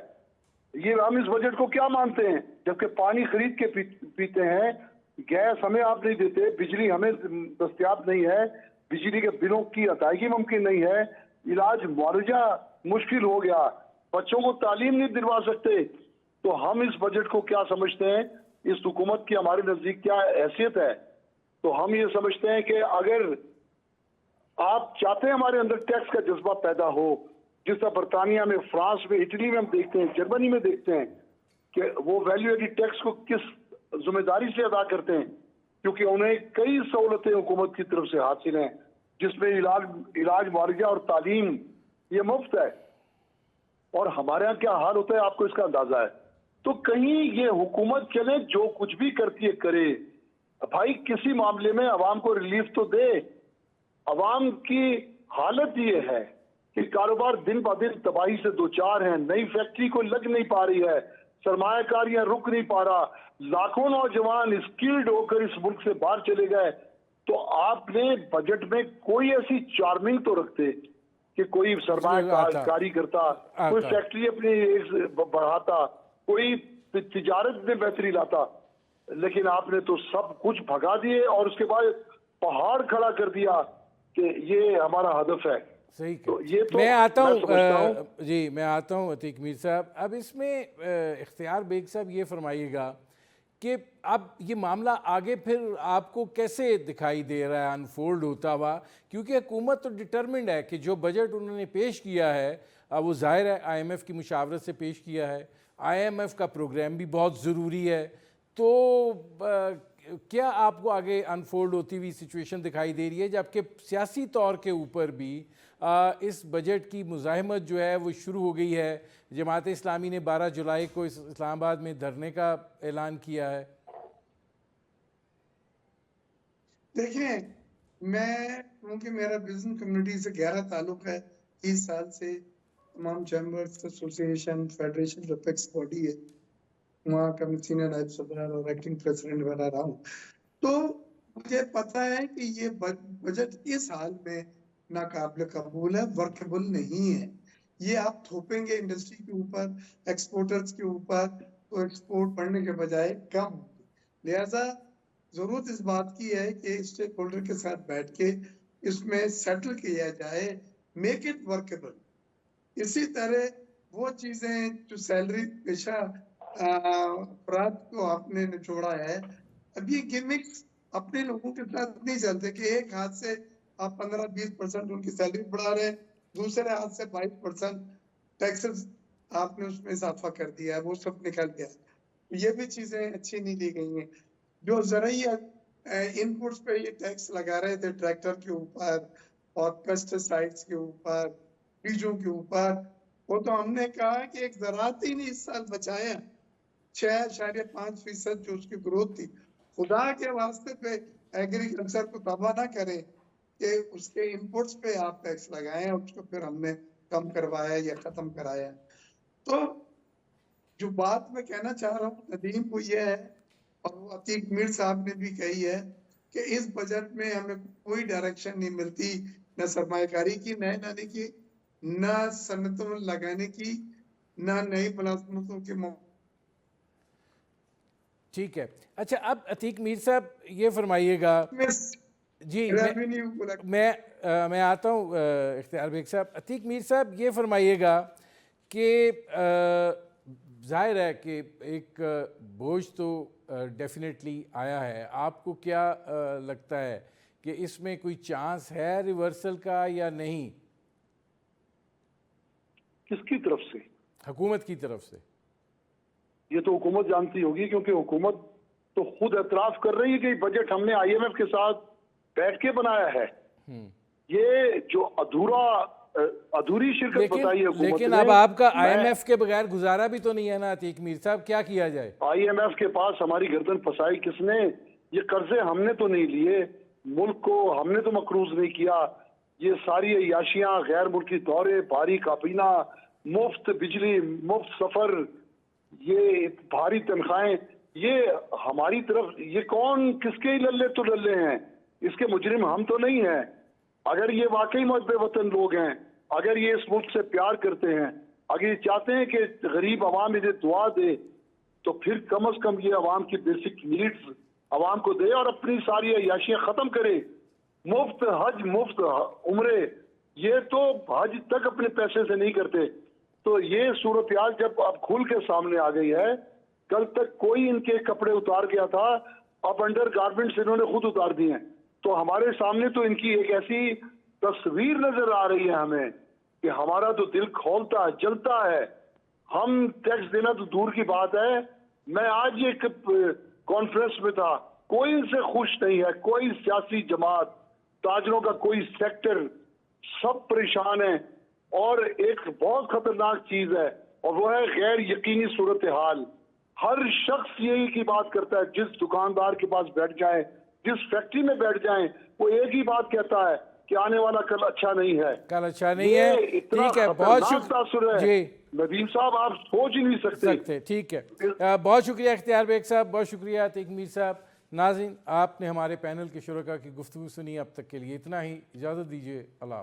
ये हम इस बजट को क्या मानते हैं, जबकि पानी खरीद के पीते हैं। गैस हमें आप नहीं देते, बिजली हमें दस्तयाब नहीं है, बिजली के बिलों की अदायगी मुमकिन नहीं है, इलाज मुआवजा मुश्किल हो गया, बच्चों को तालीम नहीं दिलवा सकते। तो हम इस बजट को क्या समझते हैं, इस हुकूमत की हमारे नजदीक क्या हैसियत है? तो हम ये समझते हैं कि अगर आप चाहते हैं हमारे अंदर टैक्स का जज्बा पैदा हो, जिस तरह बरतानिया में, फ्रांस में, इटली में हम देखते हैं, जर्मनी में देखते हैं कि वो वैल्यू एडिड टैक्स को किस जिम्मेदारी से अदा करते हैं, क्योंकि उन्हें कई सहूलतें हुकूमत की तरफ से हासिल हैं, जिसमें इलाज मुआवजा और तालीम ये मुफ्त है। और हमारे यहाँ क्या हाल होता है आपको इसका अंदाजा है। तो कहीं ये हुकूमत चले जो कुछ भी करती है करे, भाई किसी मामले में अवाम को रिलीफ तो दे। अवाम की हालत ये है कि कारोबार दिन ब दिन तबाही से दो चार हैं, नई फैक्ट्री को लग नहीं पा रही है, सरमायाकारियां रुक नहीं पा रहा, लाखों नौजवान स्किल्ड होकर इस मुल्क से बाहर चले गए। तो आपने बजट में कोई ऐसी चार्मिंग तो रखते कि कोई सरमायाकारी करता, कोई फैक्ट्री अपनी बढ़ाता, कोई तिजारत में बेहतरी लाता, लेकिन आपने तो सब कुछ भगा दिए और उसके बाद पहाड़ खड़ा कर दिया कि ये हमारा हदफ है। सही तो ये तो मैं आता हूँ जी, मैं आता हूँ अतीक मीर साहब। अब इसमें इख्तियार बेग साहब ये फरमाइएगा कि अब ये मामला आगे फिर आपको कैसे दिखाई दे रहा है अनफोल्ड होता हुआ, क्योंकि हुकूमत तो डिटर्मिंड है कि जो बजट उन्होंने पेश किया है वो ज़ाहिर है IMF की मुशावरत से पेश किया है, IMF का प्रोग्राम भी बहुत ज़रूरी है। तो क्या आपको आगे अनफोल्ड होती हुई सिचुएशन दिखाई दे रही है, जबकि सियासी तौर के ऊपर भी इस बजट की मुज़ाहमत जो है वो शुरू हो गई है। जमात इस्लामी ने 12 जुलाई को इस्लामाबाद में धरने का ऐलान किया है। देखिए, मैं क्योंकि मेरा बिजनेस कम्युनिटी से गहरा ताल्लुक है, 30 साल से तमाम चैम्बर्स, एसोसिएशन, फेडरेशन जो अपेक्स बॉडी है वहाँ का मैं सीनियर नायब सदर और एक्टिंग प्रेसिडेंट बना रहा हूँ। तो मुझे पता है कि ये बजट इस हाल में नाकाबिल कबूल है, वर्केबल नहीं है। ये आप थोपेंगे इंडस्ट्री के ऊपर, एक्सपोर्टर्स के ऊपर, तो एक्सपोर्ट बढ़ने के बजाय कम होगी। लिहाजा जरूरत इस बात की है कि स्टेक होल्डर के साथ बैठ के इसमें सेटल किया जाए, मेक इट वर्केबल। इसी तरह वो चीजें जो सैलरी पेशा अफराद को आपने निचोड़ा है, अब ये गिमिक्स अपने लोगों के साथ नहीं चलते कि एक हाथ से आप 15-20% उनकी सैलरी बढ़ा रहे हैं, दूसरे हाथ से 22% टैक्सेस आपने उसमें इजाफा कर दिया है, वो सब निकल गया। ये भी चीजें अच्छी नहीं दी गई हैं। जो ज़रूरी इनपुट्स पे ये टैक्स लगा रहे थे ट्रैक्टर के ऊपर और पेस्टिसाइड्स के ऊपर, बीजों के ऊपर, वो तो हमने कहा कि एक ज़राअत ही नहीं इस साल बचाया। 6.5% जो उसकी ग्रोथ थी, खुदा के वास्ते पे एग्रीकल्चर को तबाह ना करें कि उसके इनपुट्स पे आप टैक्स लगाएं, उसको फिर हमने कम करवाया या खत्म कराया। तो जो बात मैं कहना चाह रहा हूँ नदीम को यह है, और वो अतीक मीर साहब ने भी कही है कि इस बजट में हमें कोई डायरेक्शन नहीं मिलती, न सरमायाकारी की नए लाने की, न सनतों में लगाने की, न नई मुलाजमतों के। ठीक है, अच्छा अब अतीक मीर साहब ये फरमाइएगा जी, मैं आता हूँ इख्तियार बेग साहब। अतीक मीर साहब ये फरमाइएगा कि जाहिर है कि एक बोझ तो डेफिनेटली आया है, आपको क्या लगता है कि इसमें कोई चांस है रिवर्सल का या नहीं? किसकी तरफ से? हुकूमत की तरफ से। ये तो हुकूमत जानती होगी, क्योंकि हुकूमत तो खुद एतराफ कर रही है कि बजट हमने IMF के साथ बैठ के बनाया है। ये जो अधूरी शिरकत बताई है हुकूमत ने। लेकिन अब आपका IMF के बगैर गुजारा भी तो नहीं है ना अतीक मीर साहब, क्या किया जाए? IMF के पास हमारी गर्दन फंसाई किसने? ये कर्जे हमने तो नहीं लिए, मुल्क को हमने तो मकरूज नहीं किया। ये सारी अयाशियां, गैर मुल्की दौरे, भारी काबीना, मुफ्त बिजली, मुफ्त सफर, ये भारी तनख्वाहें, ये हमारी तरफ, ये कौन किसके लल्ले तो लल्ले हैं? इसके मुजरिम हम तो नहीं हैं। अगर ये वाकई मुहब्बत वतन लोग हैं, अगर ये इस मुल्क से प्यार करते हैं, अगर ये चाहते हैं कि गरीब आवाम इन्हें दुआ दे, तो फिर कम से कम ये आवाम की बेसिक नीड्स आवाम को दे और अपनी सारी अयाशियां खत्म करे। मुफ्त हज, मुफ्त उम्रे, ये तो हज तक अपने पैसे से नहीं करते। तो ये सूरत हाल जब अब खुल के सामने आ गई है, कल तक कोई इनके कपड़े उतार गया था, अब अंडर गारमेंट्स इन्होंने खुद उतार दिए हैं। तो हमारे सामने तो इनकी एक ऐसी तस्वीर नजर आ रही है हमें कि हमारा तो दिल खौलता है, जलता है। हम टैक्स देना तो दूर की बात है। मैं आज एक कॉन्फ्रेंस में था, कोई इनसे खुश नहीं है, कोई सियासी जमात, ताजरों का कोई सेक्टर, सब परेशान है। और एक बहुत खतरनाक चीज है और वो है गैर यकीनी सूरत हाल। हर शख्स यही की बात करता है, जिस दुकानदार के पास बैठ जाए, जिस फैक्ट्री में बैठ जाए, वो एक ही बात कहता है कि आने वाला कल अच्छा नहीं है, कल अच्छा नहीं है। ठीक है, बहुत शुक्रिया जी नदीम साहब, आप सोच ही नहीं सकते। ठीक है, बहुत शुक्रिया इख्तियार बेग साहब, बहुत शुक्रिया अतीक मीर साहब। नाज़रीन, आपने हमारे पैनल के शुरका की गुफ्तगू सुनी। अब तक के लिए इतना ही, इजाज़त दीजिए, अल्लाह हाफ़िज़।